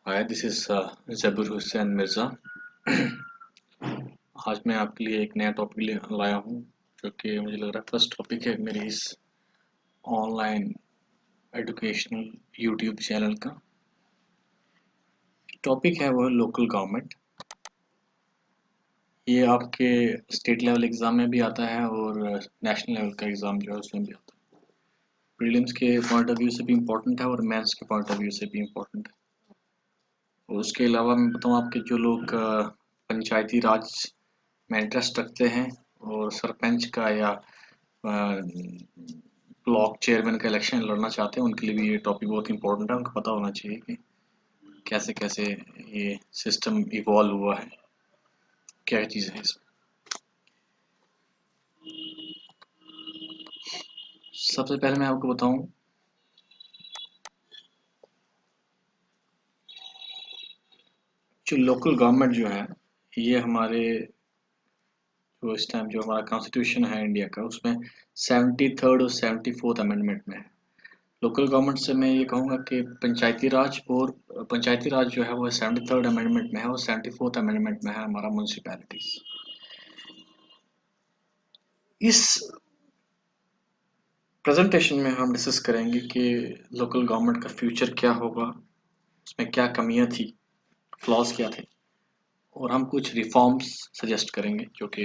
Hi this is Jabir Hussain Mirza. आज मैं आपके लिए एक नया टॉपिक लाया हूँ जो कि मुझे लग रहा है फर्स्ट टॉपिक है मेरे इस ऑनलाइन एजुकेशनल यूट्यूब चैनल का। टॉपिक है वो लोकल गवर्नमेंट। ये आपके स्टेट लेवल एग्ज़ाम में भी आता है और नेशनल लेवल का एग्ज़ाम जो है उसमें भी आता है। प्रीलिम्स के पॉइंट ऑफ व्यू से भी इम्पोर्टेंट है और मेंस के पॉइंट ऑफ व्यू से भी इम्पोर्टेंट है। और उसके अलावा मैं बताऊँ आपके जो लोग पंचायती राज में इंटरेस्ट रखते हैं और सरपंच का या ब्लॉक चेयरमैन का इलेक्शन लड़ना चाहते हैं उनके लिए भी ये टॉपिक बहुत इंपॉर्टेंट है। उनको पता होना चाहिए कि कैसे कैसे ये सिस्टम इवॉल्व हुआ है, क्या चीज़ है इसमें। सबसे पहले मैं आपको बताऊं, जो लोकल गवर्नमेंट जो है ये हमारे जो इस टाइम जो हमारा कॉन्स्टिट्यूशन है इंडिया का उसमें 73rd और 74th अमेंडमेंट में है। लोकल गवर्नमेंट से मैं ये कहूँगा कि पंचायती राज जो है वो 73rd अमेंडमेंट में है और 74th अमेंडमेंट में है हमारा म्यूनसिपैलिटीज। इस प्रेजेंटेशन में हम डिस्कस करेंगे कि लोकल गवर्नमेंट का फ्यूचर क्या होगा, उसमें क्या कमियां थी, फ्लॉज क्या थे, और हम कुछ रिफॉर्म्स सजेस्ट करेंगे जो कि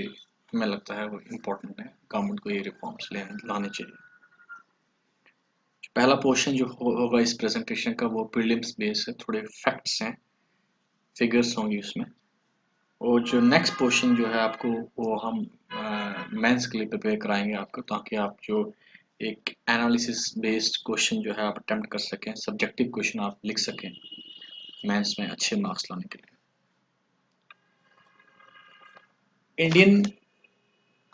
हमें लगता है वो इम्पोर्टेंट है, गवर्नमेंट को ये रिफॉर्म्स लाने चाहिए। पहला पोर्शन जो होगा इस प्रेजेंटेशन का वो प्रीलिम्स बेस है, थोड़े फैक्ट्स हैं, फिगर्स होंगी उसमें। और जो नेक्स्ट पोर्शन जो है आपको वो हम मेंस के लिए प्रिपेयर कराएंगे आपको, ताकि आप जो एक एनालिसिस बेस्ड क्वेश्चन जो है आप अटेम्प्ट कर सकें, सब्जेक्टिव क्वेश्चन आप लिख सकें मेंस में अच्छे मार्क्स लाने के लिए। इंडियन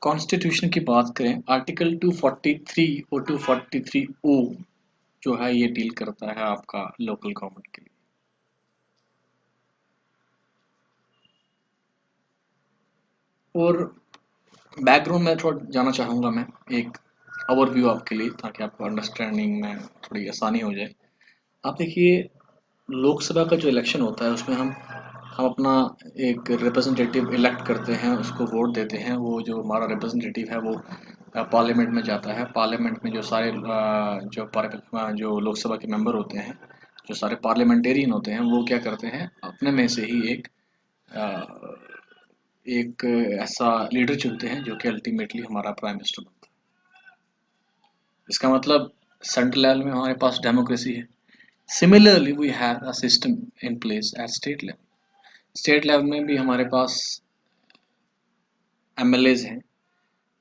कॉन्स्टिट्यूशन की बात करें, आर्टिकल 243 और 243 ओ जो है ये डील करता है आपका लोकल गवर्नमेंट के लिए। और बैकग्राउंड में थोड़ा जाना चाहूँगा मैं, एक ओवरव्यू आपके लिए, ताकि आपको अंडरस्टैंडिंग में थोड़ी आसानी हो जाए। आप देखिए, लोकसभा का जो इलेक्शन होता है उसमें हम अपना एक रिप्रेजेंटेटिव इलेक्ट करते हैं, उसको वोट देते हैं। वो जो हमारा रिप्रेजेंटेटिव है वो पार्लियामेंट में जाता है। पार्लियामेंट में जो सारे जो लोकसभा के मेंबर होते हैं, जो सारे पार्लियामेंटेरियन होते हैं, वो क्या करते हैं, अपने में से ही एक ऐसा लीडर चुनते हैं जो कि अल्टीमेटली हमारा प्राइम मिनिस्टर बनता है। इसका मतलब सेंट्रल लेवल में हमारे पास डेमोक्रेसी है। Similarly we have a system in place at state level. State level में भी हमारे पास एमएलएज हैं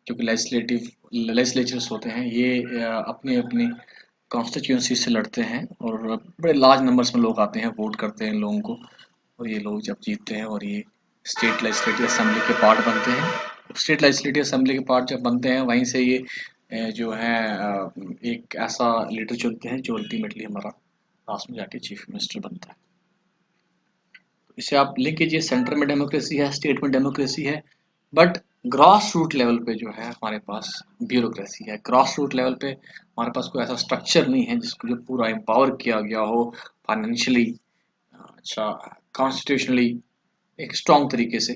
जो कि लेजिस्लेचर्स होते हैं। ये अपनी अपनी कॉन्स्टिट्यूंसी से लड़ते हैं और बड़े लार्ज नंबर्स में लोग आते हैं, वोट करते हैं इन लोगों को, और ये लोग जब जीतते हैं और ये स्टेट लेजिस्लेटिव असेंबली के पार्ट बनते हैं। स्टेट लेजिस्लेटिव असेंबली के पार्ट जब बनते हैं वहीं से ये जो है एक ऐसा लीडर चुनते हैं जो अल्टीमेटली हमारा लास्ट में जाके चीफ मिनिस्टर बनता है। इसे आप लिख कीजिए, सेंटर में डेमोक्रेसी है, स्टेट में डेमोक्रेसी है, बट ग्रास रूट लेवल पे जो है हमारे पास ब्यूरोक्रेसी है। ग्रास रूट लेवल पे हमारे पास कोई ऐसा स्ट्रक्चर नहीं है जिसको जो पूरा एम्पावर किया गया हो फाइनेंशियली, अच्छा, कॉन्स्टिट्यूशनली एक स्ट्रॉन्ग तरीके से,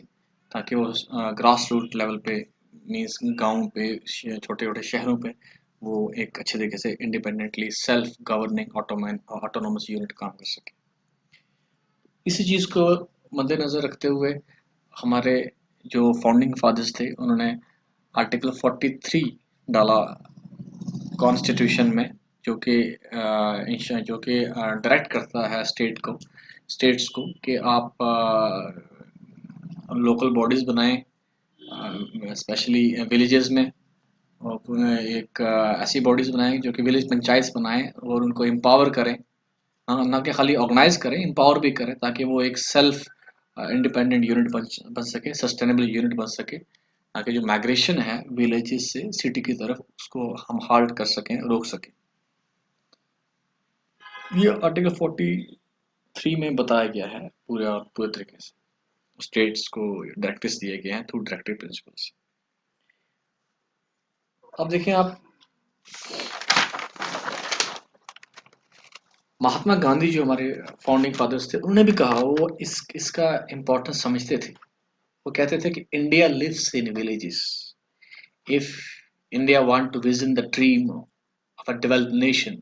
ताकि वो ग्रास रूट लेवल पे मीन्स गांव पे, छोटे छोटे शहरों पे वो एक अच्छे तरीके से independently self governing autonomous unit काम कर सके। इसी चीज़ को मद्देनज़र रखते हुए हमारे जो फाउंडिंग फादर्स थे उन्होंने आर्टिकल 43 डाला कॉन्स्टिट्यूशन में, जो कि डायरेक्ट करता है स्टेट्स को कि आप लोकल बॉडीज बनाएं, स्पेशली विलेजेस में। और एक ऐसी बॉडीज बनाएं जो कि विलेज पंचायत बनाएं और उनको एम्पावर करें। हाँ, ना कि खाली ऑर्गेनाइज करें, एम्पावर भी करें, ताकि वो एक सेल्फ इंडिपेंडेंट यूनिट बन सके, सस्टेनेबल यूनिट बन सके, ताकि जो माइग्रेशन है विलेजेस से सिटी की तरफ उसको हम हाल्ट कर सकें, रोक सकें। ये आर्टिकल 43 में बताया गया है पूरा पूरे तरीके से। स्टेट्स को डायरेक्टिव्स दिए गए हैं थ्रू डायरेक्टिव प्रिंसिपल्स। अब देखिए आप, महात्मा गांधी जो हमारे फाउंडिंग फादर्स थे उन्होंने भी कहा, वो इसका इम्पोर्टेंस समझते थे। वो कहते थे कि India lives in villages. If India want to vision the dream of a developed nation,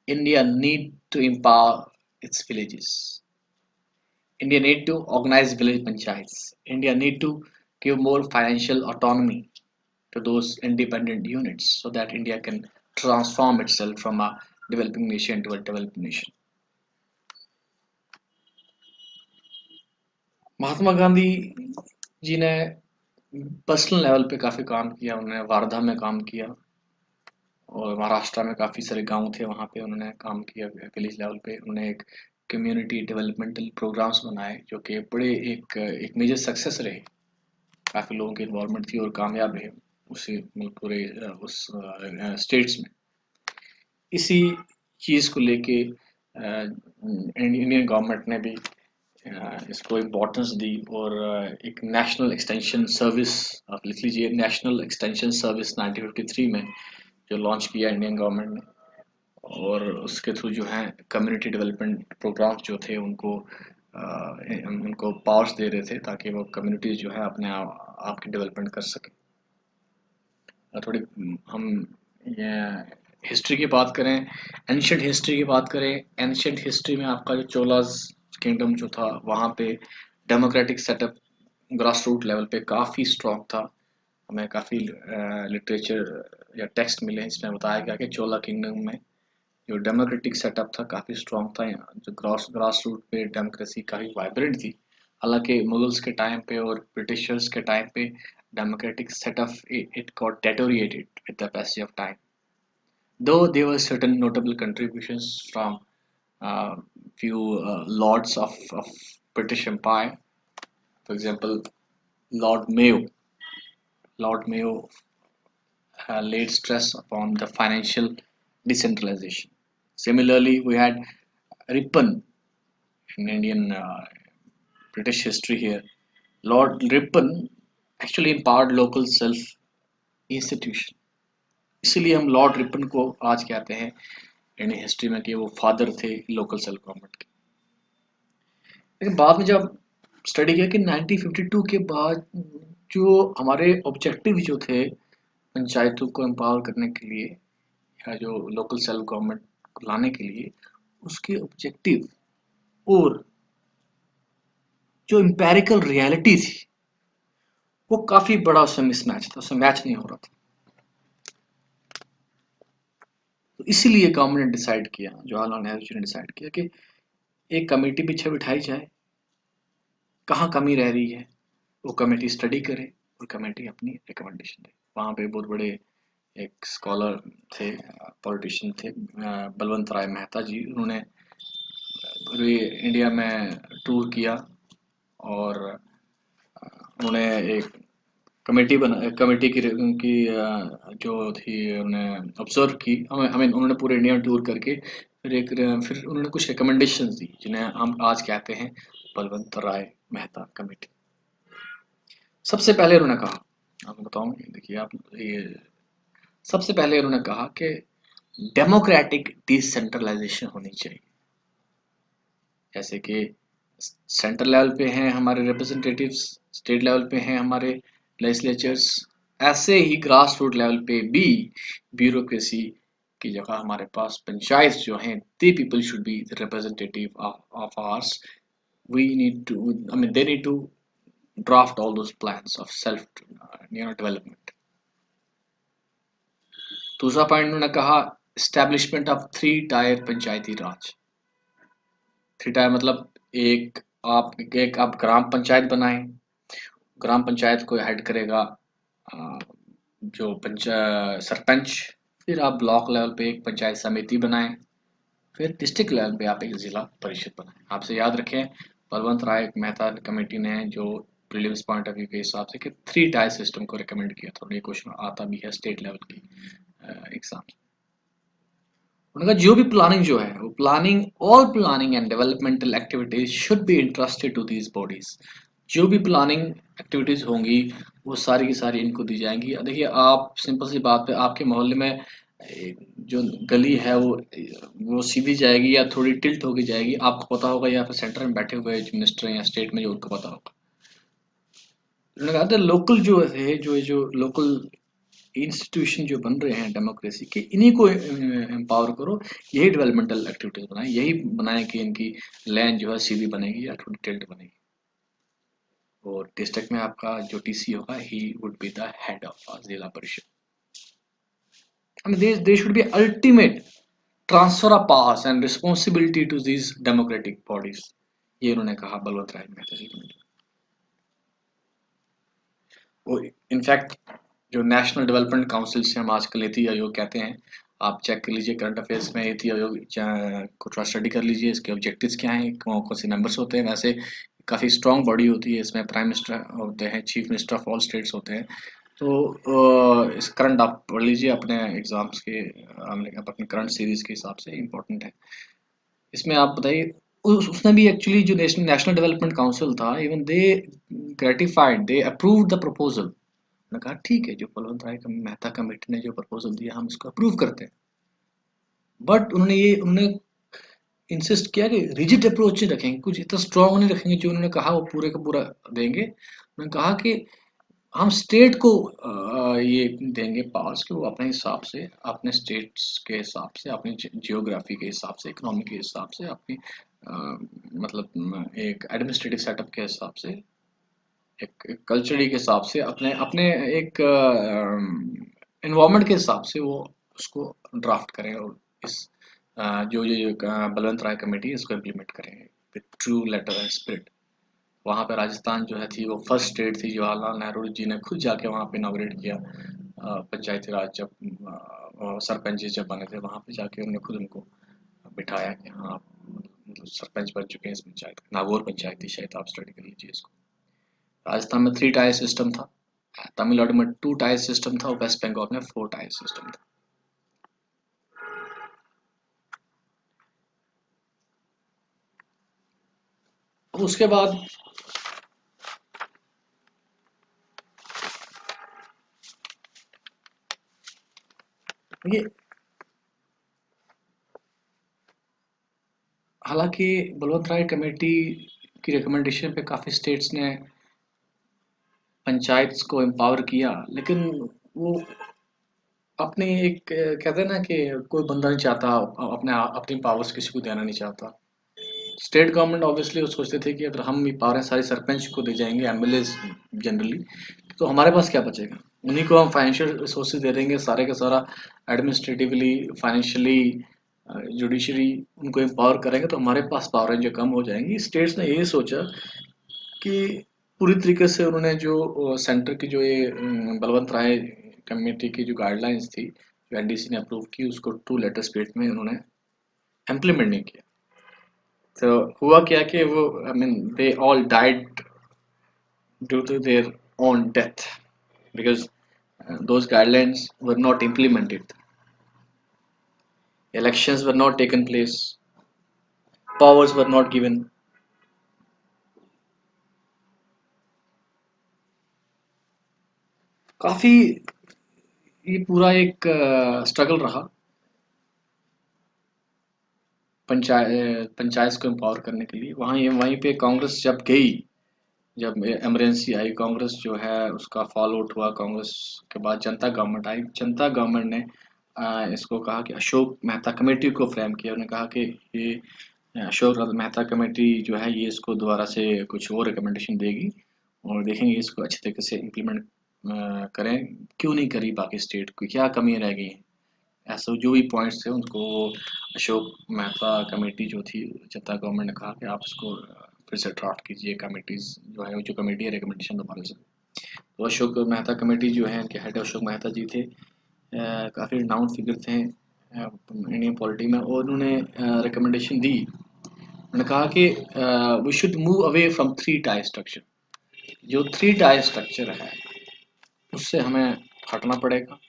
India need to empower its villages. India need to organize village panchayats. India need to give more financial autonomy to those independent units so that India can transform itself from a developing nation to a developed nation. Mahatma Gandhi ji ने personal level पे काफ़ी काम किया। उन्होंने वारधा में काम किया और महाराष्ट्र में काफ़ी सारे गांव थे, वहाँ पे उन्होंने काम किया। विलेज लेवल पे उन्होंने एक कम्युनिटी डेवलपमेंटल प्रोग्राम्स बनाए जो कि बड़े एक मेजर सक्सेस रहे। काफ़ी लोगों की इन्वॉल्वमेंट थी और कामयाब रहे उसी मतलब पूरे उस स्टेट्स में। इसी चीज़ को लेके इंडियन गवर्नमेंट ने भी इसको इम्पोर्टेंस दी और एक नेशनल एक्सटेंशन सर्विस, आप लिख लीजिए, नेशनल एक्सटेंशन सर्विस 1953 में जो लॉन्च किया इंडियन गवर्नमेंट ने। और उसके थ्रू जो है कम्युनिटी डेवलपमेंट प्रोग्राम्स जो थे उनको पावर्स दे रहे थे ताकि वो कम्युनिटीज जो है अपने आप की डेवलपमेंट कर सके। थोड़ी हम ये हिस्ट्री की बात करें, एंशियंट हिस्ट्री की बात करें। एंशियंट हिस्ट्री में आपका जो चोलास किंगडम जो था वहाँ पे democratic setup grass root level पे काफ़ी स्ट्रॉन्ग था। हमें काफ़ी लिटरेचर या टेक्स्ट मिले हैं इसमें बताया गया कि चोला किंगडम में जो डेमोक्रेटिक सेटअप था काफ़ी स्ट्रॉन्ग था। जो ग्रास रूट पे डेमोक्रेसी काफ़ी वाइब्रेंट थी। हालांकि मुगल्स के टाइम पे और ब्रिटिशर्स के टाइम पे democratic setup it got deteriorated with the passage of time. Though there were certain notable contributions from few lords of British Empire, for example, Lord Mayo. Lord Mayo laid stress upon the financial decentralization. Similarly, we had Ripon in Indian British history here. Lord Ripon actually empowered local self institution. इसीलिए हम Lord Ripon को आज कहते हैं Indian history में कि वो father थे लोकल सेल्फ गवर्नमेंट के। लेकिन बाद में जब स्टडी किया कि 1952 के बाद जो हमारे ऑब्जेक्टिव जो थे पंचायतों को एम्पावर करने के लिए या जो लोकल सेल्फ गवर्नमेंट को लाने के लिए, उसके ऑब्जेक्टिव और जो एम्पेरिकल रियलिटी थी वो काफी बड़ा उसमें मिसमैच था, उसमें मैच नहीं हो रहा था। तो इसीलिए गवर्नमेंट ने डिसाइड किया, जवाहरलाल नेहरू जी ने डिसाइड किया कि एक कमेटी पीछे बिठाई जाए, कहाँ कमी रह रही है वो कमेटी स्टडी करे और कमेटी अपनी रिकमेंडेशन दे। वहाँ पे बहुत बड़े एक स्कॉलर थे, पॉलिटिशियन थे, बलवंत राय मेहता जी। उन्होंने पूरे इंडिया में टूर किया और उन्होंने एक कमेटी की उनकी जो थी उन्होंने ऑब्जर्व की। I mean, उन्होंने पूरे इंडिया में टूर करके फिर उन्होंने कुछ रिकमेंडेशंस दी जिन्हें हम आज कहते हैं बलवंत राय मेहता कमेटी। सबसे पहले उन्होंने कहा, आपको बताऊं, देखिए आप ये, सबसे पहले उन्होंने कहा कि डेमोक्रेटिक डिसेंट्रलाइजेशन होनी चाहिए। जैसे कि सेंट्रल लेवल पे हैं हमारे रिप्रेजेंटेटिव्स, स्टेट लेवल पे हैं हमारे लेजिस्लेचर्स, ऐसे ही ग्रास रूट लेवल पे भी ब्यूरोक्रेसी की जगह हमारे पास पंचायत जो हैं, they people should be the representative of ours. We need to, I mean, they need to draft all those plans of self development. दूसरा पॉइंट उन्होंने कहा establishment of three tier panchayati raj. Three tier मतलब एक आप ग्राम पंचायत बनाएं, ग्राम पंचायत को हेड करेगा जो सरपंच। फिर आप ब्लॉक लेवल पे एक पंचायत समिति बनाएं, फिर डिस्ट्रिक्ट लेवल पे आप एक जिला परिषद बनाएं। आपसे याद रखें बलवंत राय मेहता कमेटी ने जो प्रीलिम्स पॉइंट ऑफ व्यू के हिसाब से कि थ्री टायर सिस्टम को रिकमेंड किया था, और ये क्वेश्चन आता भी है स्टेट लेवल की एग्जाम। उन्होंने कहा जो भी प्लानिंग जो है वो planning, all planning and developmental activities should be interested to these bodies. जो भी प्लानिंग एक्टिविटीज होंगी वो सारी की सारी इनको दी जाएंगी। देखिए आप सिंपल सी बात पे आपके मोहल्ले में जो गली है वो सीधी जाएगी या थोड़ी टिल्ट होके जाएगी, आपको पता होगा, या फिर सेंटर में बैठे हुए जो मिनिस्टर हैं या स्टेट में जो उनको पता होगा। उन्होंने कहा था लोकल जो है, जो लोकल इंस्टीट्यूशन जो बन रहे हैं डेमोक्रेसी के, इन्हीं को एम्पावर करो, यही डेवलपमेंटल एक्टिविटीज बनाए, यही बनाए कि इनकी लैंड जो है सीधी बनेगी या थोड़ी टिल्ट बनेगी। और डिस्ट्रिक्ट में आपका जो टीसी होगा, he would be the head of जिला परिषद। I mean, there should be ultimate transfer of powers and responsibility to these democratic bodies। ये उन्होंने कहा बलवंत राय मेहता जी ने। वो इनफैक्ट जो नेशनल डेवलपमेंट काउंसिल से हम आजकल नीति आयोग कहते हैं, आप चेक कर लीजिए करंट अफेयर्स में नीति आयोग को थोड़ा स्टडी कर लीजिए, इसके ऑब्जेक्टिव्स क्या हैं, कौन कौन से मेंबर्स होते हैं। वैसे काफ़ी स्ट्रांग बॉडी होती है, इसमें प्राइम मिनिस्टर होते हैं, chief minister of all states होते हैं। तो इस करंट आप पढ़ लीजिए अपने एग्जाम्स के, अपने करंट सीरीज के हिसाब से इम्पोर्टेंट है। इसमें आप बताइए, उसने भी एक्चुअली जो नेशनल नेशनल डेवलपमेंट काउंसिल था, even they gratified, they approved the proposal. उन्होंने कहा ठीक है, जो बलवंत राय मेहता कमेटी ने जो प्रपोजल दिया हम इसको अप्रूव करते हैं। बट उन्होंने इंसिस्ट किया कि रिजिड अप्रोच नहीं रखेंगे, कुछ इतना स्ट्रांग नहीं रखेंगे, जो उन्होंने कहा वो पूरे का पूरा देंगे। उन्होंने कहा कि हम स्टेट को ये देंगे पावर्स कि वो अपने हिसाब से, अपने स्टेट्स के हिसाब से, अपनी जियोग्राफी के हिसाब से, इकोनॉमी के हिसाब से, अपनी मतलब एक एडमिनिस्ट्रेटिव सेटअप के हिसाब से, एक कल्चरली के हिसाब से, अपने अपने एक इन्वायरमेंट के हिसाब से वो उसको ड्राफ्ट करें, और इस जो बलवंत राय कमेटी इसको इम्प्लीमेंट करेंगे with true letter and spirit. वहाँ पे राजस्थान जो है थी वो फर्स्ट स्टेट थी, जवाहरलाल नेहरू जी ने खुद जाके वहाँ पे इनॉग्रेट किया। पंचायती राज जब सरपंच जी जब बने थे, वहाँ पे जाके उन्होंने खुद उनको बिठाया कि हाँ आप मतलब सरपंच बन चुके हैं इस पंचायत का। नागौर पंचायत थी शायद, आप स्टडी कर लीजिए इसको। राजस्थान में 3 टायर सिस्टम था, तमिलनाडु में 2 टायर सिस्टम था, और वेस्ट बंगाल में 4 टायर सिस्टम था। अब उसके बाद ये, हालांकि बलवंत राय कमेटी की रिकमेंडेशन पे काफ़ी स्टेट्स ने पंचायत्स को एम्पावर किया, लेकिन वो अपनी एक कहते हैं ना कि कोई बंदा नहीं चाहता अपनी पावर्स किसी को देना नहीं चाहता। स्टेट गवर्नमेंट ऑब्वियसली वो सोचते थे कि अगर हम ये पावरें सारी सरपंच को दे जाएंगे, एमएलए जनरली, तो हमारे पास क्या बचेगा। उन्हीं को हम फाइनेंशियल रिसोर्सेज दे देंगे, सारे का सारा एडमिनिस्ट्रेटिवली, फाइनेंशियली, जुडिशरी उनको एम्पावर करेंगे, तो हमारे पास पावरें जो कम हो जाएंगी। स्टेट्स ने ये सोचा कि पूरी तरीके से उन्होंने जो सेंटर की जो ये बलवंत राय कमेटी की जो गाइडलाइंस थी, जो एनडीसी ने अप्रूव की, उसको टू लेटर स्पीड में उन्होंने इम्प्लीमेंट नहीं किया। तो हुआ क्या कि वो, I mean, they all died due to their own death because those guidelines were not implemented, elections were not taken place, powers were not given। काफी ये पूरा एक स्ट्रगल रहा पंचायत को एम्पावर करने के लिए। वहीं पे कांग्रेस जब गई, जब इमरजेंसी आई, कांग्रेस जो है उसका फॉल आउट हुआ, कांग्रेस के बाद जनता गवर्नमेंट आई। जनता गवर्नमेंट ने इसको कहा कि अशोक मेहता कमेटी को फ्रेम किया। उन्होंने कहा कि ये अशोक मेहता कमेटी जो है ये इसको दोबारा से कुछ और रिकमेंडेशन देगी, और देखेंगे इसको अच्छे तरीके से इम्प्लीमेंट करें, क्यों नहीं करी बाकी स्टेट की, क्या कमियां रह गई हैं। ऐसे जो भी पॉइंट्स थे उनको अशोक मेहता कमेटी जो थी, जनता गवर्नमेंट ने कहा कि आप इसको फिर से ड्राफ्ट कीजिए, कमेटीज जो है, जो कमेटी है रिकमेंडेशन दोबारा से। तो अशोक मेहता कमेटी जो है, इनके हेड अशोक मेहता जी थे, काफ़ी नाउन फिगर थे इंडियन पॉलिटी में, और उन्होंने रिकमेंडेशन दी। उन्होंने कहा कि we should move away from 3 tier structure. जो 3 टायर स्ट्रक्चर है उससे हमें हटना पड़ेगा,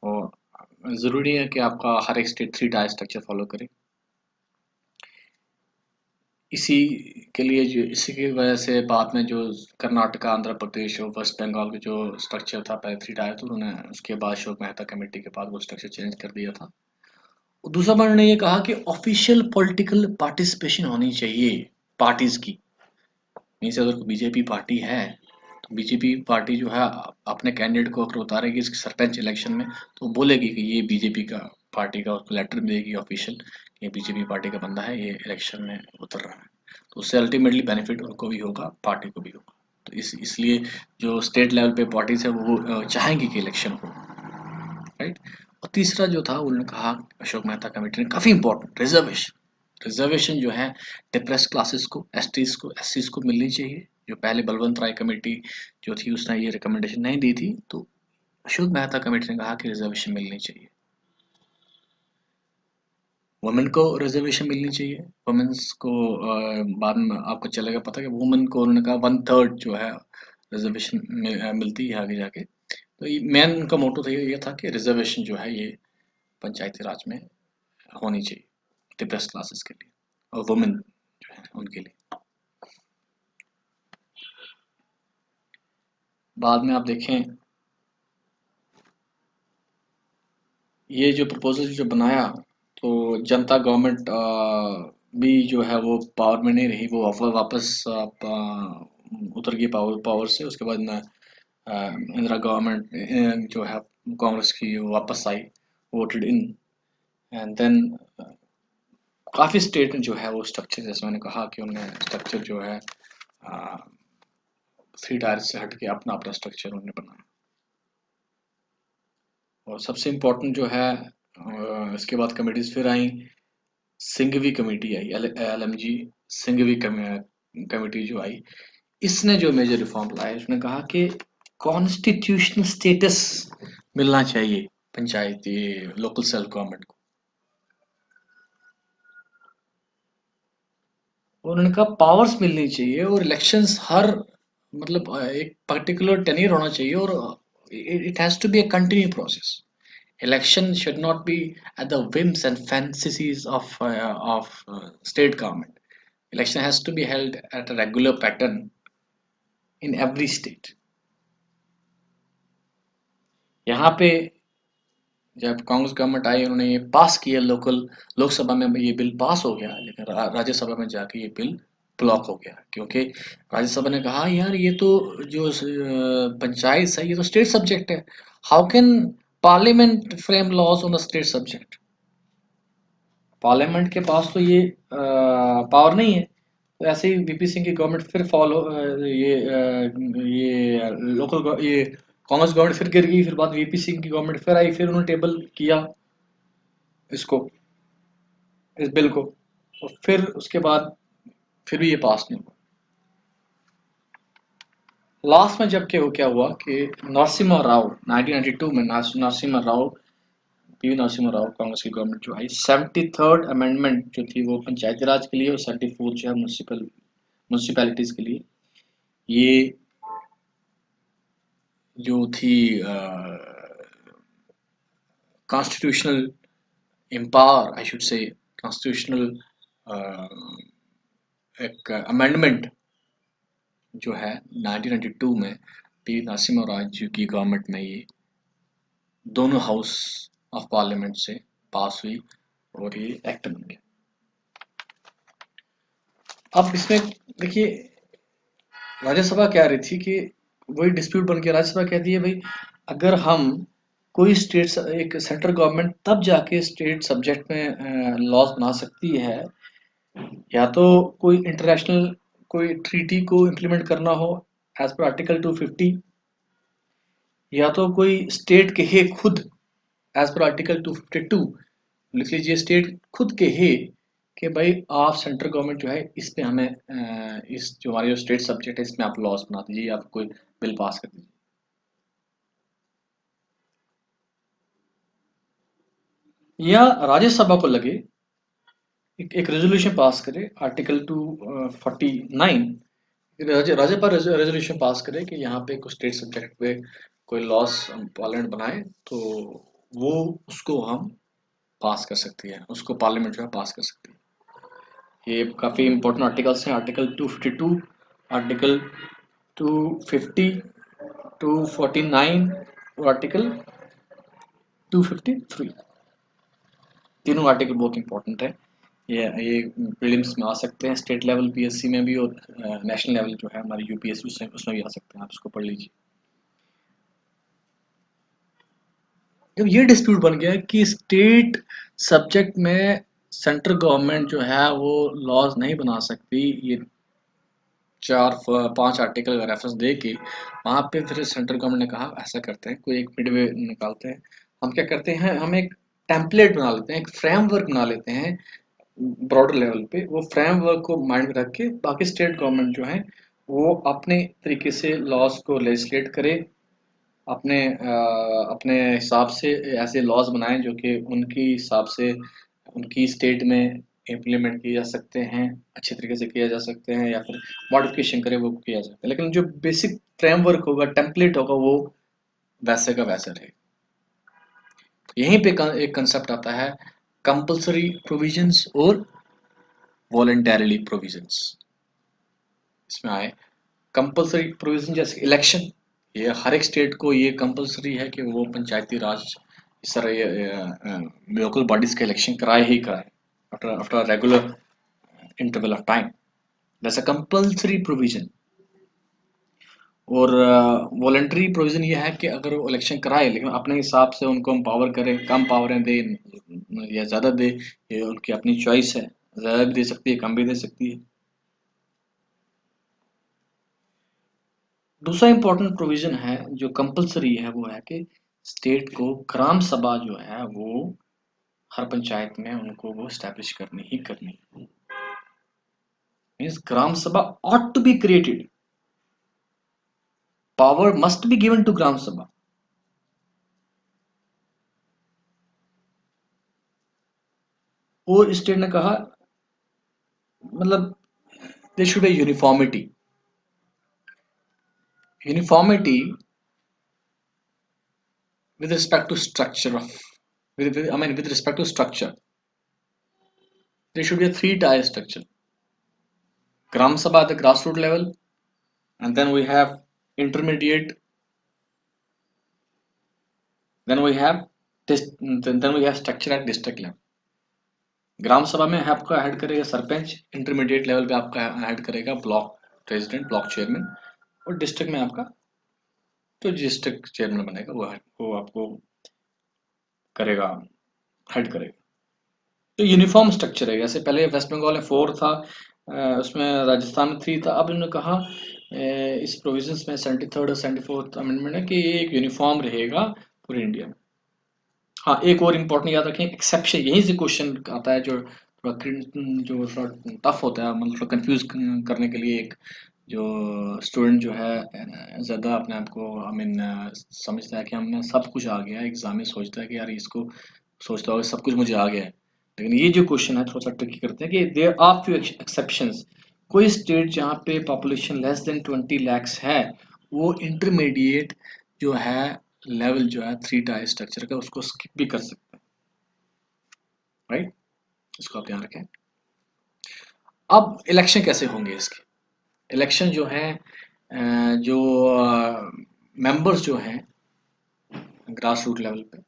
और ज़रूरी है कि आपका हर एक स्टेट 3 टायर स्ट्रक्चर फॉलो करे। इसी के लिए जो इसी की वजह से बाद में जो कर्नाटका, आंध्र प्रदेश और वेस्ट बंगाल का जो स्ट्रक्चर था पहले 3 टायर, तो उन्होंने उसके बाद अशोक मेहता कमेटी के बाद वो स्ट्रक्चर चेंज कर दिया था। और दूसरा पॉइंट उन्होंने ये कहा कि ऑफिशियल पॉलिटिकल पार्टिसिपेशन होनी चाहिए पार्टीज की। मीन्स अगर बीजेपी पार्टी है तो बीजेपी पार्टी जो है अपने कैंडिडेट को अगर उतारेगी इस सरपंच इलेक्शन में, तो वो बोलेगी कि ये बीजेपी का पार्टी का, उसको लेटर मिलेगी ऑफिशियल, ये बीजेपी पार्टी का बंदा है, ये इलेक्शन में उतर रहा है। तो उससे अल्टीमेटली बेनिफिट उनको भी होगा, पार्टी को भी होगा। तो इसलिए जो स्टेट लेवल पे पार्टीज है वो चाहेंगी कि इलेक्शन हो, राइट। और तीसरा जो था उन्होंने कहा, अशोक मेहता कमेटी ने, काफी इंपॉर्टेंट, रिजर्वेशन। रिजर्वेशन जो है डिप्रेस क्लासेस को, एसटीज को, एससीज को मिलनी चाहिए। जो पहले बलवंत राय कमेटी जो थी उसने ये रिकमेंडेशन नहीं दी थी, तो अशोक मेहता कमेटी ने कहा कि रिजर्वेशन मिलनी चाहिए। वुमेन को रिजर्वेशन मिलनी चाहिए। वुमेन्स को बाद में आपको चलेगा पता कि वुमेन को उन्होंने कहा 1/3 जो है रिजर्वेशन मिलती है आगे जाके। तो ये मेन उनका मोटो था, ये था कि रिजर्वेशन जो है ये पंचायती राज में होनी चाहिए डिप्रेस क्लासेस के लिए और वुमेन जो है उनके लिए। बाद में आप देखें ये जो प्रपोजल जो बनाया, तो जनता गवर्नमेंट भी जो है वो पावर में नहीं रही, वो वापस उतर गई पावर से। उसके बाद इंदिरा गवर्नमेंट जो है कांग्रेस की, वो वापस आई, वोटेड इन। एंड देन काफी स्टेट जो है वो स्ट्रक्चर, जैसे मैंने कहा कि उन्होंने स्ट्रक्चर जो है 3 टायर से हट के अपना अपना स्ट्रक्चर उन्होंने बनाया। और सबसे इम्पोर्टेंट जो है इसके बाद कमेटीज फिर आई, सिंघवी कमेटी आई, LMG सिंघवी कमेटी जो आई। इसने जो मेजर रिफॉर्म लाए, उसने कहा कि कॉन्स्टिट्यूशनल स्टेटस मिलना चाहिए पंचायत, ये लोकल सेल्फ गवर्नमेंट को। और उन्होंने कहा पावर्स मिलनी चाहिए और इलेक्शंस हर, मतलब एक पर्टिकुलर टेन्योर होना चाहिए, और it has to be a continue process. Election should not be at the whims and fantasies of state government. Election has to be held at a regular pattern in every state. यहाँ पे जब Congress government आई, उन्होंने ये पास किया, लोकसभा में ये bill pass हो गया, लेकिन राज्यसभा में जाके ये बिल ब्लॉक हो गया, क्योंकि राज्यसभा ने कहा यार ये तो जो पंचायत है ये तो स्टेट सब्जेक्ट है, how can parliament frame laws on the state subject. Parliament के पास तो ये पावर नहीं है। तो ऐसे ही वीपी सिंह की गवर्नमेंट फिर ये ये कांग्रेस गवर्नमेंट फिर गिर गई, फिर बाद वीपी सिंह की गवर्नमेंट फिर आई, फिर उन्होंने टेबल किया इसको, इस बिल को। और फिर उसके बाद फिर भी ये पास नहीं हुआ। लास्ट में जब क्या हुआ कि नरसिम्हा राव 1992 में, नरसिम्हा राव, पीवी नरसिम्हा राव, कांग्रेस की गवर्नमेंट जो आई, 73rd अमेंडमेंट जो थी वो पंचायती राज के लिए, और 74th जो है म्यूनिसिपैलिटीज के लिए, ये जो थी constitutional empower, I should say constitutional एक अमेंडमेंट जो है 1992 में पी नरसिम्हा राव जी की गवर्नमेंट में ये दोनों हाउस ऑफ पार्लियामेंट से पास हुई और ये एक्ट बन गया। अब इसमें देखिए राज्यसभा कह रही थी कि वही डिस्प्यूट बन के राज्यसभा कहती है भाई, अगर हम कोई स्टेट, एक सेंट्रल गवर्नमेंट तब जाके स्टेट सब्जेक्ट में लॉज बना सकती है, या तो कोई इंटरनेशनल कोई ट्रीटी को इम्प्लीमेंट करना हो एज पर आर्टिकल 250, या तो कोई स्टेट कहे खुद एज पर आर्टिकल 252, लिख लीजिए, स्टेट खुद कहे कि भाई आप सेंट्रल गवर्नमेंट जो है इस पे हमें इस जो हमारे जो स्टेट सब्जेक्ट है इसमें आप लॉस बना दीजिए, आप कोई बिल पास कर दीजिए। या राज्यसभा को लगे एक रेजोल्यूशन पास करे आर्टिकल 249, राज्यसभा रेजोल्यूशन पास करे कि यहाँ पे कुछ स्टेट सब्जेक्ट पे कोई लॉस पार्लियामेंट बनाए, तो वो उसको हम पास कर सकती है, उसको पार्लियामेंट जो है पास कर सकती है। ये काफ़ी इंपॉर्टेंट आर्टिकल्स हैं। आर्टिकल 252, आर्टिकल 250, 249 और आर्टिकल 253। तीनों आर्टिकल बहुत इंपॉर्टेंट है। ये प्रीलिम्स में आ सकते हैं, स्टेट लेवल पीएससी में भी, और नेशनल लेवल जो है हमारी यूपीएससी उसमें भी आ सकते हैं। आप इसको पढ़ लीजिए। जब ये डिस्प्यूट बन गया कि स्टेट सब्जेक्ट में सेंट्रल गवर्नमेंट जो है वो लॉज नहीं बना सकती, ये 4-5 आर्टिकल का रेफरेंस दे के, वहां पे फिर सेंट्रल गवर्नमेंट ने कहा ऐसा करते हैं, कोई एक मिडवे निकालते हैं। हम क्या करते हैं, हम एक टेम्पलेट बना लेते हैं, एक फ्रेमवर्क बना लेते हैं ब्रॉडर लेवल पे। वो फ्रेमवर्क को माइंड में रख के बाकी स्टेट गवर्नमेंट जो है वो अपने तरीके से लॉज को लेजिस्लेट करे, अपने हिसाब से ऐसे लॉज बनाएं जो कि उनकी हिसाब से उनकी स्टेट में इम्प्लीमेंट किए जा सकते हैं, अच्छे तरीके से किया जा सकते हैं, या फिर मॉडिफिकेशन करे वो किया जा सकता है। लेकिन जो बेसिक फ्रेमवर्क होगा, टेम्पलेट होगा, वो वैसे का वैसा रहेगा। यहीं पे एक कंसेप्ट आता है कंपल्सरी प्रोविजंस और वॉलंटरीली प्रोविजंस। इसमें आए कंपल्सरी प्रोविजन जैसे इलेक्शन, ये हर एक स्टेट को ये कंपल्सरी है कि वो पंचायती राज इस तरह लोकल बॉडीज का इलेक्शन कराए ही कराए after after regular interval of time. That's a compulsory provision. और वॉलंटरी प्रोविजन ये है कि अगर वो इलेक्शन कराए लेकिन अपने हिसाब से उनको एम्पावर करें, कम पावरें दे या ज़्यादा दे, ये उनकी अपनी चॉइस है। ज़्यादा भी दे सकती है, कम भी दे सकती है। दूसरा इंपॉर्टेंट प्रोविजन है जो कंपलसरी है, वो है कि स्टेट को ग्राम सभा जो है वो हर पंचायत में उनको वो स्टैब्लिश करनी ही करनी। मीन्स ग्राम सभा ought to be created, power must be given to ग्राम सभा। और स्टेट ने कहा मतलब there should be uniformity with respect to structure of I mean with respect to structure, there should be a three-tier structure: gram sabha at the grassroots level, and then we have intermediate, then we have then we have structure at district level। ग्राम सभा में आपका head करेगा sarpanch, intermediate level पे आपका head करेगा block president, block chairman, और district में आपका तो डिस्ट्रिक्ट चेयरमैन बनेगा, वो आपको करेगा, हेड करेगा। तो यूनिफॉर्म स्ट्रक्चर है। जैसे पहले वेस्ट बंगाल में 4 था, उसमें राजस्थान में 3 था। अब इन्होंने कहा इस प्रोविजंस में 73rd और 74th अमेंडमेंट है कि ये एक यूनिफॉर्म रहेगा पूरे इंडिया में। हाँ, एक और इम्पोर्टेंट याद रखें, एक्सेप्शन, यहीं से क्वेश्चन आता है जो जो थोड़ा टफ होता है, मतलब थोड़ा कंफ्यूज करने के लिए। एक जो स्टूडेंट जो है ज़्यादा अपने आप को आई मीन समझता है कि हमने सब कुछ आ गया है, एग्जाम में सोचता है कि यार इसको सोचता होगा सब कुछ मुझे आ गया है। लेकिन ये जो क्वेश्चन है थोड़ा सा ट्रिकी करते हैं कि देयर आर फ्यू एक्सेप्शंस। कोई स्टेट जहाँ पे पॉपुलेशन लेस देन 20 lakhs है, वो इंटरमीडिएट जो है लेवल जो है 3 टायर स्ट्रक्चर का, उसको स्किप भी कर सकते हैं। राइट, इसको आप ध्यान रखें। अब इलेक्शन कैसे होंगे इसके? इलेक्शन जो है जो मेंबर्स जो हैं ग्रास रूट लेवल पे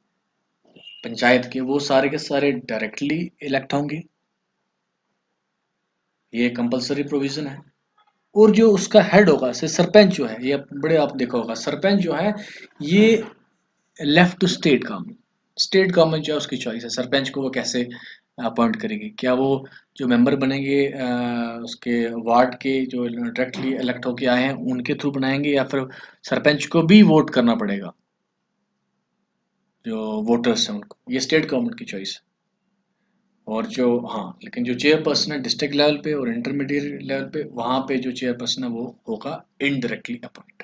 पंचायत के, वो सारे के सारे डायरेक्टली इलेक्ट होंगे। ये कंपलसरी प्रोविजन है। और जो उसका हेड होगा, जैसे सरपंच जो है, ये बड़े आप देखा होगा, सरपंच जो है ये left to state government. State government जो है उसकी चॉइस है सरपंच को वो कैसे अपॉइंट करेगी। क्या वो जो मेंबर बनेंगे उसके वार्ड के जो डायरेक्टली इलेक्ट होके आए हैं उनके थ्रू बनाएंगे, या फिर सरपंच को भी वोट करना पड़ेगा जो वोटर्स हैं उनको, ये स्टेट गवर्नमेंट की चॉइस है। और जो हाँ, लेकिन जो चेयरपर्सन है डिस्ट्रिक्ट लेवल पे और इंटरमीडिएट लेवल पे, वहां पे जो चेयरपर्सन है वो होगा इनडायरेक्टली अपॉइंट।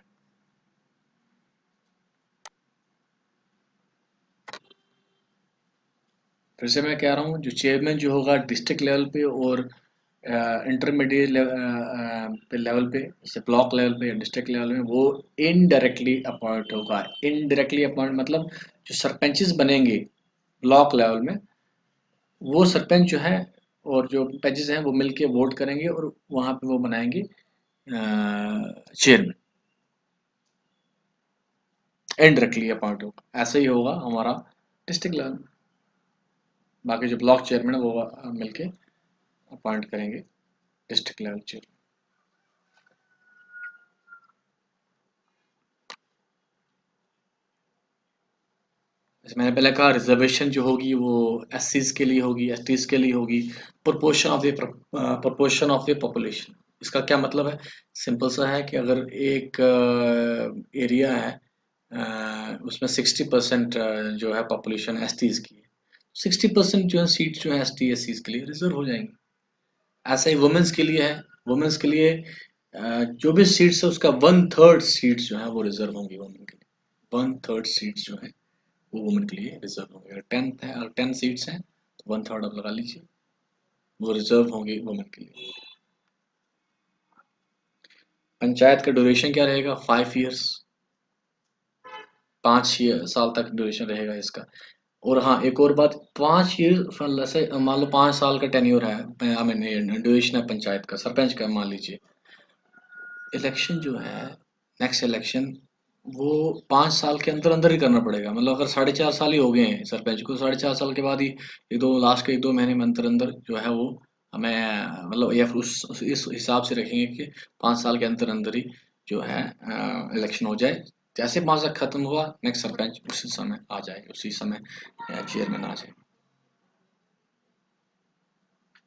फिर से मैं कह रहा हूँ, जो चेयरमैन जो होगा डिस्ट्रिक्ट लेवल पे और इंटरमीडिएट लेवल पे, जैसे ब्लॉक लेवल पे या डिस्ट्रिक्ट लेवल में, वो इनडायरेक्टली अपॉइंट होगा। इनडायरेक्टली अपॉइंट मतलब जो सरपंचेस बनेंगे ब्लॉक लेवल में, वो सरपंच जो है और जो पैजेस हैं वो मिलके वोट करेंगे और वहाँ पे वो बनाएंगे चेयरमैन। इनडायरेक्टली अपॉइंट होगा, ऐसे ही होगा हमारा डिस्ट्रिक्ट लेवल। बाकी जो ब्लॉक चेयरमैन है वो मिलके अपॉइंट करेंगे डिस्ट्रिक्ट लेवल चेयरमैन। जैसे मैंने पहले कहा, रिजर्वेशन जो होगी वो एससीज के लिए होगी, एसटीज के लिए होगी। प्रोपोर्शन ऑफ द पॉपुलेशन, इसका क्या मतलब है? सिंपल सा है कि अगर एक एरिया है, उसमें 60% जो है पॉपुलेशन एसटीज की है, 60% जो है सीट जो है एस टी एस सीज के लिए रिजर्व हो जाएंगी। ऐसा ही वुमेन्स के लिए है। वुमेन्स के लिए जो भी सीट्स है उसका 1/3 सीट्स जो है वो रिजर्व होंगी वुमेन के लिए। 1/3 सीट्स जो है वो वुमेन के लिए रिजर्व होंगे। अगर 10 है, अगर 10 सीट्स हैं तो 1/3 आप लगा लीजिए, वो रिजर्व होंगे वुमेन के लिए। पंचायत का ड्यूरेशन क्या रहेगा? 5 ईयर्स, 5 साल तक ड्यूरेशन रहेगा इसका। और हाँ, एक और बात, 5 ईयर से मान लो 5 साल का टेन्योर है, आई मीन ड्यूरेशन है पंचायत का, सरपंच का मान लीजिए। इलेक्शन जो है, नेक्स्ट इलेक्शन, वो 5 साल के अंदर अंदर ही करना पड़ेगा। मतलब अगर 4.5 साल ही हो गए हैं सरपंच को, 4.5 साल के बाद ही एक दो लास्ट के 1-2 महीने में अंदर अंदर जो है वो हमें, मतलब या फिर इस हिसाब से रखेंगे कि 5 साल के अंदर अंदर ही जो है इलेक्शन हो जाए। जैसे 5 साल खत्म हुआ, नेक्स्ट सरपंच उसी समय आ जाए, उसी समय चेयरमैन आ जाए।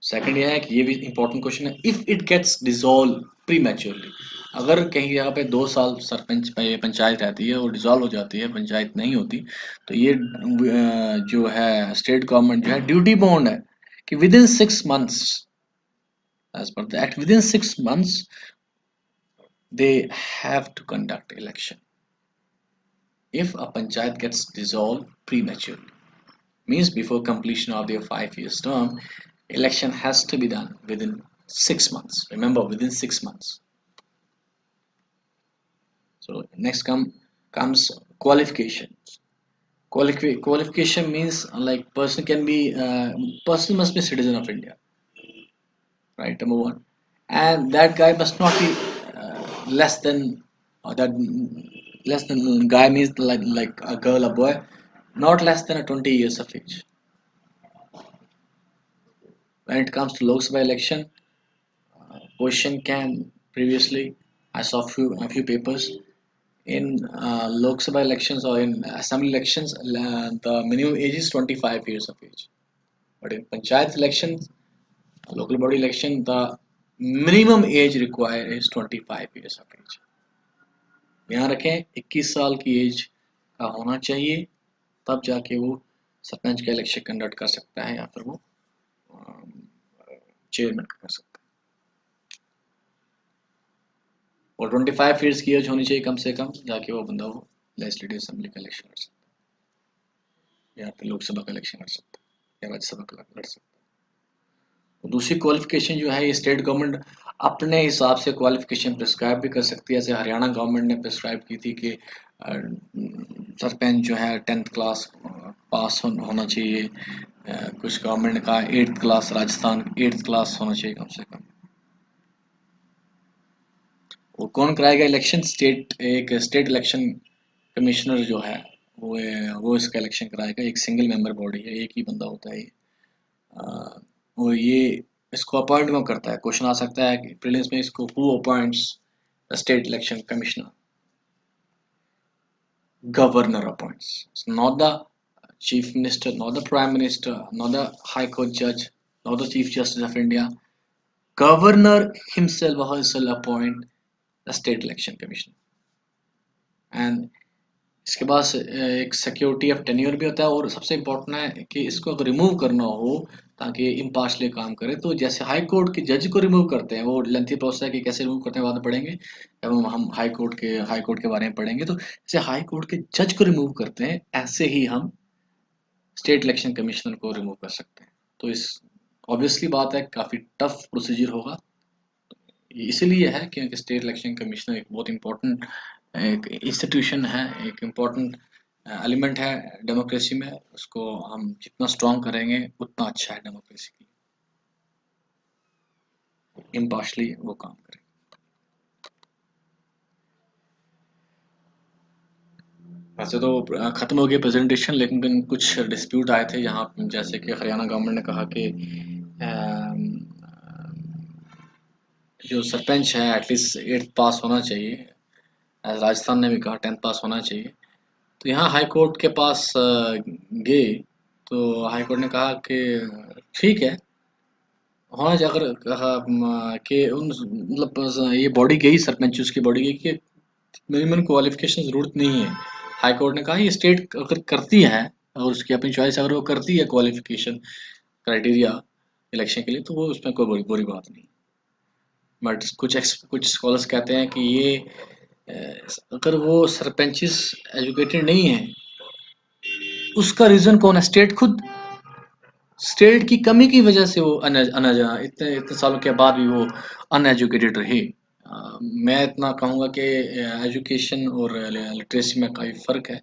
सेकंड यह है कि ये भी इंपॉर्टेंट क्वेश्चन है, if it gets dissolve prematurely, अगर कहीं जगह पे 2 साल सरपंच पंचायत रहती है और डिसॉल्व हो जाती है, पंचायत नहीं होती, तो ये जो है स्टेट गवर्नमेंट जो है ड्यूटी बाउंड है कि within 6 months, as per the act, within 6 months they have to conduct election if a panchayat gets dissolved prematurely. Means before completion of their 5 years term, election has to be done within 6 months. Remember, within 6 months. So next comes qualifications. Qualification means like person must be citizen of India, right? Number one, and that guy must not be less than that. Less than guy means like a girl, a boy, not less than 20 years of age. When it comes to Lok Sabha election, question can previously, I saw a few papers in Lok Sabha elections or in assembly elections, the minimum age is 25 years of age. But in Panchayat elections, local body election, the minimum age required is 25 years of age. ध्यान रखें, 21 साल की as का होना चाहिए, तब जाके वो सरपंच का इलेक्शन कंडक्ट कर सकता है या फिर वो चेयरमैन कर सकता है। और 25 ईयर्स की एज होनी चाहिए कम से कम, जाके वो बंदा वो लेजिस्लेटिव असेंबली का इलेक्शन कर सकता है, या फिर लोकसभा का इलेक्शन कर सकता है, या राज्यसभा का लड़ सकता है। तो दूसरी क्वालिफिकेशन जो है, ये स्टेट गवर्नमेंट अपने हिसाब से क्वालिफिकेशन प्रिस्क्राइब भी कर सकती है। जैसे हरियाणा गवर्नमेंट ने प्रिस्क्राइब की थी कि सरपंच जो है 10th क्लास पास होना चाहिए। कुछ गवर्नमेंट ने कहा 8th class, Rajasthan 8th class होना चाहिए कम से कम। वो कौन कराएगा इलेक्शन? एक स्टेट इलेक्शन कमिश्नर जो है वो इसका इलेक्शन कराएगा। एक सिंगल मेंबर बॉडी है, एक ही बंदा होता है ये। और ये इसको अपॉइंट कौन करता है? क्वेश्चन आ सकता है कि प्रीलिम्स में, इसको who appoints the state election commissioner? Governor appoints. It's not the chief minister, not the prime minister, not the high court judge, not the chief justice of India. Governor himself or herself appoint the state election commissioner. And इसके बाद एक security of tenure भी होता है, और सबसे important है कि इसको अगर रिमूव करना हो ताकि इम्पार्शली काम करे, तो जैसे हाई कोर्ट के जज को रिमूव करते हैं, वो लेंथी प्रोसेस है कि कैसे रिमूव करते हैं बाद में पढ़ेंगे जब हम हाई कोर्ट के बारे में पढ़ेंगे। तो जैसे हाई कोर्ट के जज को रिमूव करते हैं, ऐसे ही हम स्टेट इलेक्शन कमिश्नर को रिमूव कर सकते हैं। तो इस ऑब्वियसली बात है, काफ़ी टफ प्रोसीजर होगा। इसीलिए है क्योंकि स्टेट इलेक्शन कमिश्नर एक बहुत इम्पोर्टेंट एक इंस्टीट्यूशन है, एक इम्पोर्टेंट एलिमेंट है डेमोक्रेसी में। उसको हम जितना स्ट्रॉन्ग करेंगे उतना अच्छा है डेमोक्रेसी के लिए। इम्पार्शली वो काम करें। वैसे तो खत्म हो गई प्रेजेंटेशन, लेकिन कुछ डिस्प्यूट आए थे यहाँ, जैसे कि हरियाणा गवर्नमेंट ने कहा कि अम, जो सरपंच है एटलीस्ट 8th पास होना चाहिए। राजस्थान ने भी कहा 10th पास होना चाहिए। तो यहाँ हाई कोर्ट के पास गए, तो हाई कोर्ट ने कहा कि ठीक है, होना चाहिए। अगर कहा कि उन मतलब ये बॉडी गई, सरपंच उसकी बॉडी गई कि मिनिमम क्वालिफिकेशन जरूरत नहीं है। हाई कोर्ट ने कहा ये स्टेट अगर करती है और उसकी अपनी चॉइस, अगर वो करती है क्वालिफिकेशन क्राइटेरिया इलेक्शन के लिए, तो वो उसमें कोई बुरी बुरी बात नहीं। बट कुछ स्कॉलर्स कहते हैं कि ये अगर वो सरपंचेस एजुकेटेड नहीं है, उसका रीजन कौन है? स्टेट खुद। स्टेट की कमी की वजह से वो इतने इतने सालों के बाद भी वो अनएजुकेटेड रहे। मैं इतना कहूँगा कि एजुकेशन और लिटरेसी में काफ़ी फ़र्क है।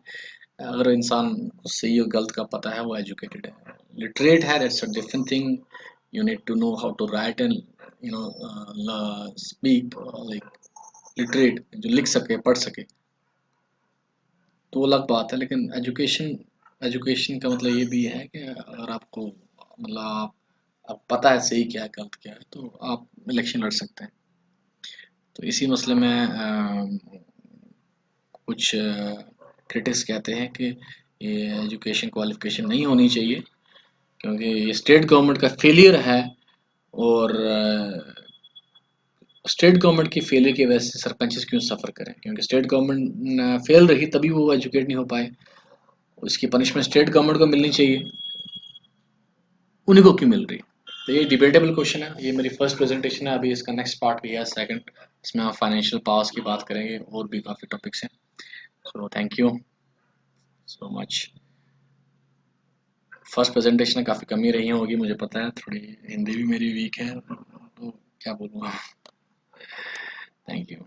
अगर इंसान को सही और गलत का पता है, वो एजुकेटेड है। लिटरेट है, that's a different thing. You need to know how to write and you know speak, like literate जो लिख सके पढ़ सके, तो वो अलग बात है। लेकिन एजुकेशन, एजुकेशन का मतलब ये भी है कि अगर आपको मतलब आप पता है सही क्या है गलत क्या है, तो आप इलेक्शन लड़ सकते हैं। तो इसी मसले में कुछ क्रिटिक्स कहते हैं कि ये एजुकेशन क्वालिफिकेशन नहीं होनी चाहिए, क्योंकि ये स्टेट गवर्नमेंट का फेलियर है। और स्टेट गवर्नमेंट की फेलियर की वजह से सरपंचेस क्यों सफ़र करें? क्योंकि स्टेट गवर्नमेंट फेल रही तभी वो एजुकेट नहीं हो पाए। उसकी पनिशमेंट स्टेट गवर्नमेंट को मिलनी चाहिए, उन्हीं को क्यों मिल रही? तो ये डिबेटेबल क्वेश्चन है। ये मेरी फर्स्ट प्रेजेंटेशन है, अभी इसका नेक्स्ट पार्ट भी है, सेकंड। इसमें हम फाइनेंशियल पावर्स की बात करेंगे, और भी काफ़ी टॉपिक्स हैं। So thank you so much. First presentation काफ़ी कमी रही होगी, मुझे पता है, थोड़ी हिंदी भी मेरी वीक है, तो क्या बोलूँगा। Thank you.